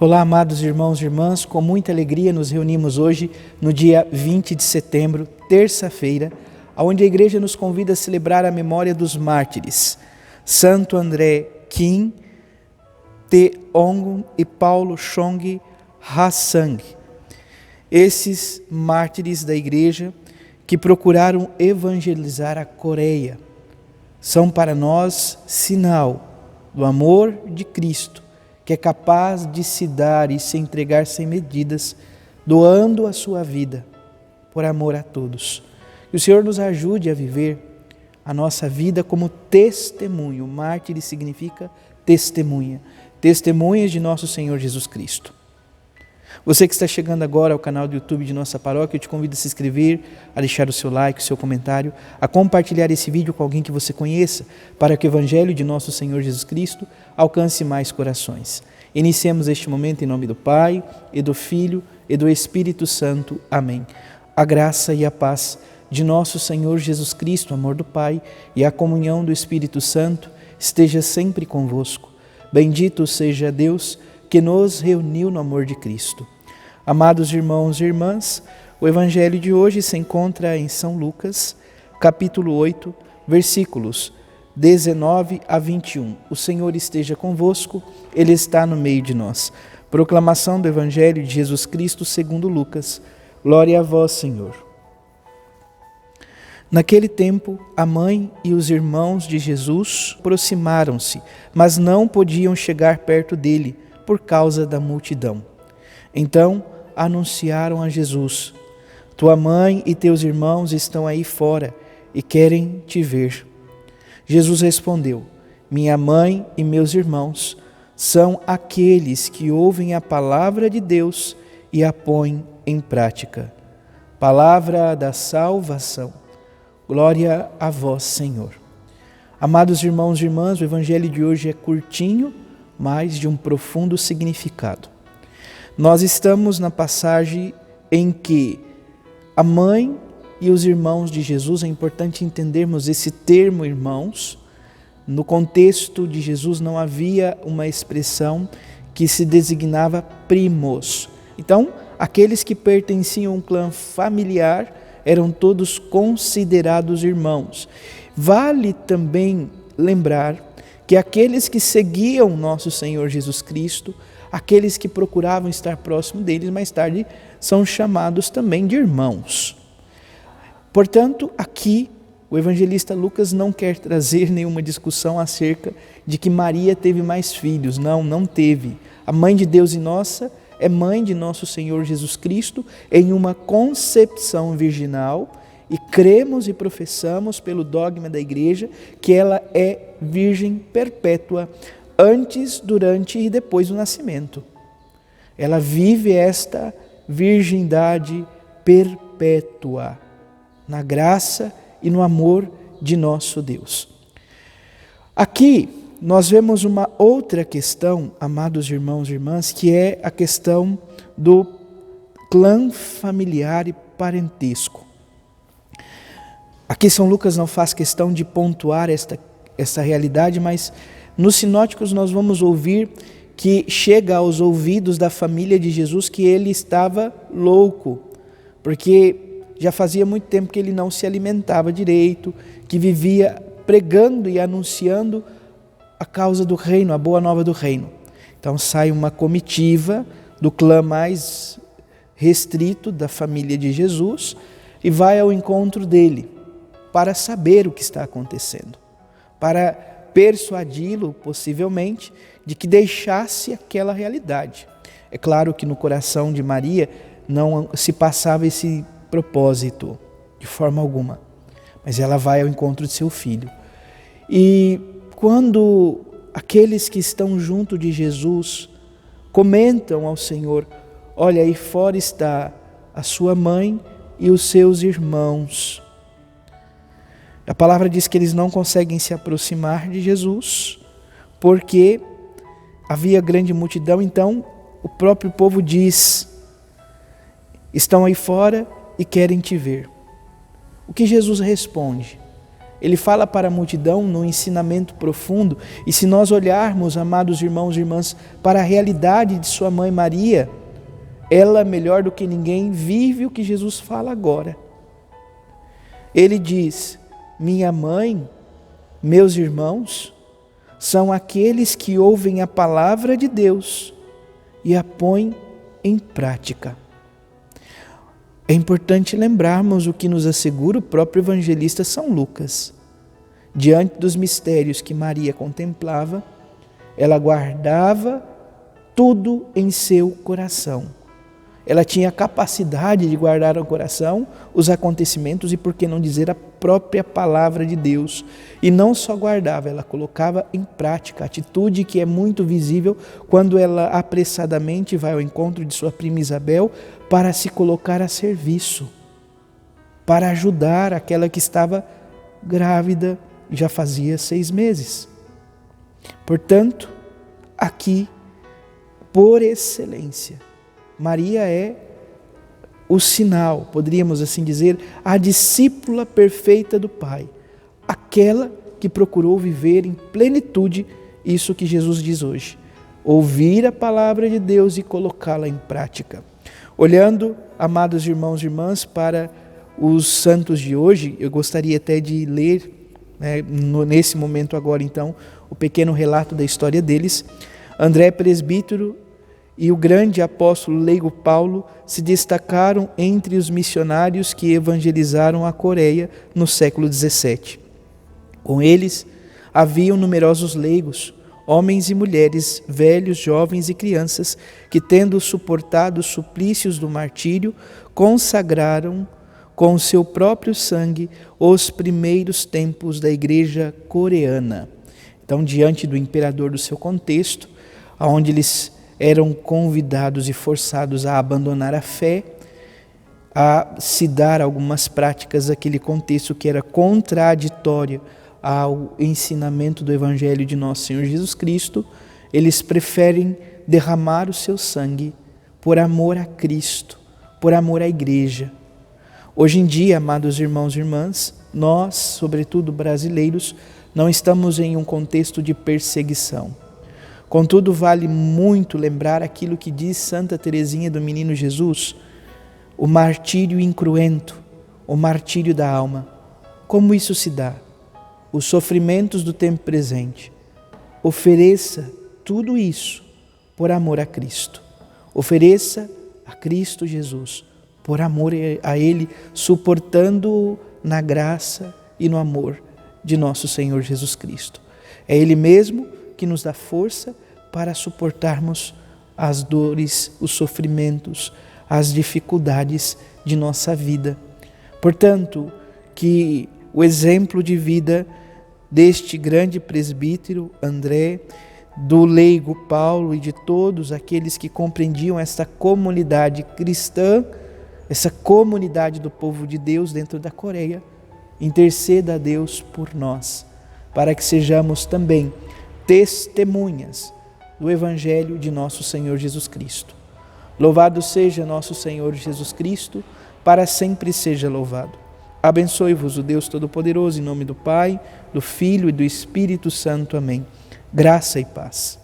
Olá, amados irmãos e irmãs, com muita alegria nos reunimos hoje no dia 20 de setembro, terça-feira, onde a igreja nos convida a celebrar a memória dos mártires, Santo André Kim, Te Ongun e Paulo Chong Ha-sang. Esses mártires da igreja que procuraram evangelizar a Coreia são para nós sinal do amor de Cristo, que é capaz de se dar e se entregar sem medidas, doando a sua vida por amor a todos. Que o Senhor nos ajude a viver a nossa vida como testemunho. Mártir significa testemunha. Testemunhas de nosso Senhor Jesus Cristo. Você que está chegando agora ao canal do YouTube de nossa paróquia, eu te convido a se inscrever, a deixar o seu like, o seu comentário, a compartilhar esse vídeo com alguém que você conheça, para que o Evangelho de nosso Senhor Jesus Cristo alcance mais corações. Iniciemos este momento em nome do Pai, e do Filho, e do Espírito Santo. Amém. A graça e a paz de nosso Senhor Jesus Cristo, o amor do Pai e a comunhão do Espírito Santo esteja sempre convosco. Bendito seja Deus que nos reuniu no amor de Cristo. Amados irmãos e irmãs, o Evangelho de hoje se encontra em São Lucas, capítulo 8, versículos 19 a 21. O Senhor esteja convosco, Ele está no meio de nós. Proclamação do Evangelho de Jesus Cristo segundo Lucas. Glória a vós, Senhor. Naquele tempo, a mãe e os irmãos de Jesus aproximaram-se, mas não podiam chegar perto dele, por causa da multidão. Então anunciaram a Jesus: tua mãe e teus irmãos estão aí fora e querem te ver. Jesus respondeu: minha mãe e meus irmãos são aqueles que ouvem a palavra de Deus e a põem em prática. Palavra da salvação. Glória a vós, Senhor. Amados irmãos e irmãs, o Evangelho de hoje é curtinho, mas de um profundo significado. Nós estamos na passagem em que a mãe e os irmãos de Jesus, é importante entendermos esse termo irmãos. No contexto de Jesus não havia uma expressão que se designava primos. Então, aqueles que pertenciam a um clã familiar eram todos considerados irmãos. Vale também lembrar que aqueles que seguiam nosso Senhor Jesus Cristo, aqueles que procuravam estar próximo deles, mais tarde são chamados também de irmãos. Portanto, aqui o evangelista Lucas não quer trazer nenhuma discussão acerca de que Maria teve mais filhos. Não teve. A mãe de Deus e nossa é mãe de nosso Senhor Jesus Cristo em uma concepção virginal, e cremos e professamos pelo dogma da igreja que ela é virgem perpétua antes, durante e depois do nascimento. Ela vive esta virgindade perpétua na graça e no amor de nosso Deus. Aqui nós vemos uma outra questão, amados irmãos e irmãs, que é a questão do clã familiar e parentesco. Aqui São Lucas não faz questão de pontuar esta realidade, mas nos sinóticos nós vamos ouvir que chega aos ouvidos da família de Jesus que ele estava louco, porque já fazia muito tempo que ele não se alimentava direito, que vivia pregando e anunciando a causa do reino, a boa nova do reino. Então sai uma comitiva do clã mais restrito da família de Jesus e vai ao encontro dele para saber o que está acontecendo, para persuadi-lo, possivelmente, de que deixasse aquela realidade. É claro que no coração de Maria não se passava esse propósito de forma alguma, mas ela vai ao encontro de seu filho. E quando aqueles que estão junto de Jesus comentam ao Senhor: olha, aí fora está a sua mãe e os seus irmãos. A palavra diz que eles não conseguem se aproximar de Jesus, porque havia grande multidão. Então o próprio povo diz: estão aí fora e querem te ver. O que Jesus responde? Ele fala para a multidão num ensinamento profundo. E se nós olharmos, amados irmãos e irmãs, para a realidade de sua mãe Maria, ela, melhor do que ninguém, vive o que Jesus fala agora. Ele diz: minha mãe, meus irmãos, são aqueles que ouvem a palavra de Deus e a põem em prática. É importante lembrarmos o que nos assegura o próprio evangelista São Lucas. Diante dos mistérios que Maria contemplava, ela guardava tudo em seu coração. Ela tinha a capacidade de guardar no coração os acontecimentos e, por que não dizer, a própria palavra de Deus. E não só guardava, ela colocava em prática, a atitude que é muito visível quando ela apressadamente vai ao encontro de sua prima Isabel para se colocar a serviço, para ajudar aquela que estava grávida e já fazia 6 meses. Portanto, aqui, por excelência, Maria é o sinal, poderíamos assim dizer, a discípula perfeita do Pai, aquela que procurou viver em plenitude isso que Jesus diz hoje, ouvir a palavra de Deus e colocá-la em prática. Olhando, amados irmãos e irmãs, para os santos de hoje, eu gostaria até de ler, nesse momento agora então, o pequeno relato da história deles. André Presbítero e o grande apóstolo leigo Paulo se destacaram entre os missionários que evangelizaram a Coreia no século XVII. Com eles haviam numerosos leigos, homens e mulheres, velhos, jovens e crianças, que, tendo suportado os suplícios do martírio, consagraram com o seu próprio sangue os primeiros templos da igreja coreana. Então, diante do imperador do seu contexto, onde eles eram convidados e forçados a abandonar a fé, a se dar algumas práticas daquele contexto que era contraditório ao ensinamento do Evangelho de nosso Senhor Jesus Cristo, eles preferem derramar o seu sangue por amor a Cristo, por amor à Igreja. Hoje em dia, amados irmãos e irmãs, nós, sobretudo brasileiros, não estamos em um contexto de perseguição. Contudo, vale muito lembrar aquilo que diz Santa Teresinha do Menino Jesus, o martírio incruento, o martírio da alma. Como isso se dá? Os sofrimentos do tempo presente. Ofereça tudo isso por amor a Cristo. Ofereça a Cristo Jesus, por amor a Ele, suportando-o na graça e no amor de nosso Senhor Jesus Cristo. É Ele mesmo que nos dá força para suportarmos as dores, os sofrimentos, as dificuldades de nossa vida. Portanto, que o exemplo de vida deste grande presbítero André, do leigo Paulo e de todos aqueles que compreendiam esta comunidade cristã, essa comunidade do povo de Deus dentro da Coreia, interceda a Deus por nós, para que sejamos também testemunhas do Evangelho de nosso Senhor Jesus Cristo. Louvado seja nosso Senhor Jesus Cristo, para sempre seja louvado. Abençoe-vos o Deus Todo-Poderoso, em nome do Pai, do Filho e do Espírito Santo. Amém. Graça e paz.